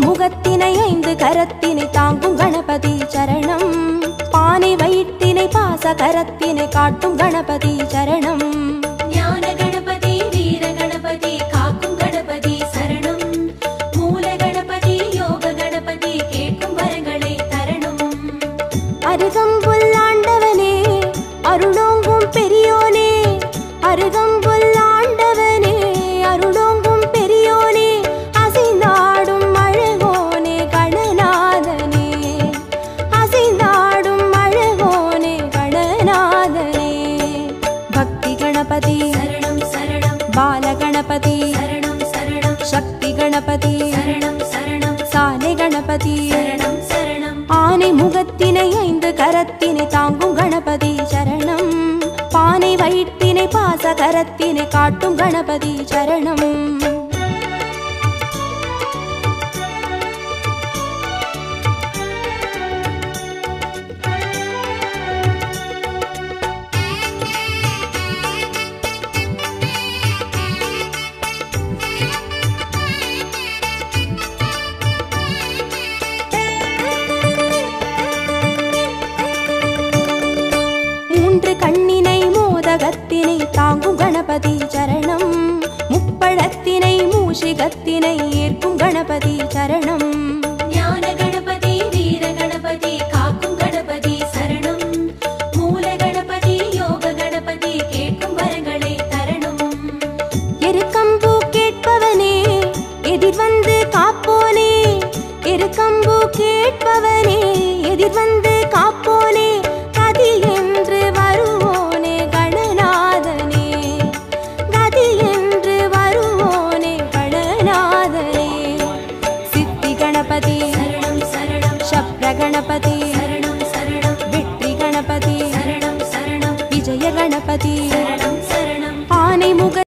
முகத்தினை ஐந்து கரத்தினை தாங்கும் கணபதி சரணம். பானை வயிற்றினை பாச கரத்தினை காட்டும் கணபதி சரணம். ஞான கணபதி வீர கணபதி காக்கும் கணபதி சரணம். மூல கணபதி யோக கணபதி கேட்கும் வரங்களை தரணும். அருகம்புல் ஆண்டவனே அருளோங்கும் பெரியோனே, அருகம்புல் ஆண்டவனே அருளோங்கும் பெரியோனே, அசைந்தாடும் அழகோனே கணநாதனே, அசைந்தாடும் அழகோனே கணநாதனே. பக்தி கணபதி சரணம் சரணம். பால கணபதி சரணம் சரணம். சக்தி கணபதி சரணம் சரணம். சாலை கணபதி சரணம் சரணம். ஆனை முகத்தினை ஐந்து கரத்தினை தாங்கும் கணபதி சரணம். பானை வயிற்றினை பாச கரத்தினை காட்டும் கணபதி சரணம். மூன்று கண்ணினை மோதகத்தினை தாங்கும் கணபதி சரணம். முப்பழத்தினை மூஷிகத்தினை ஏற்கும் கணபதி சரணம். ஞான கணபதி வீர கணபதி காக்கும் கணபதி சரணம். மூல கணபதி யோக கணபதி கேட்கும் வரங்களை தரணும். எருக்கம்பூ கேட்பவனே எதிர் வந்து காப்போனே, எருக்கம்பூ கேட்பவனே எதிர் வந்து காப்போனே, கதி என்று வருவோனே கணநாதனே, கதி என்று வருவோனே கணநாதனே. சித்தி கணபதி சரணம் சரணம். சப்ர கணபதி சரணம் சரணம். வெற்றி கணபதி சரணம் சரணம். விஜய கணபதி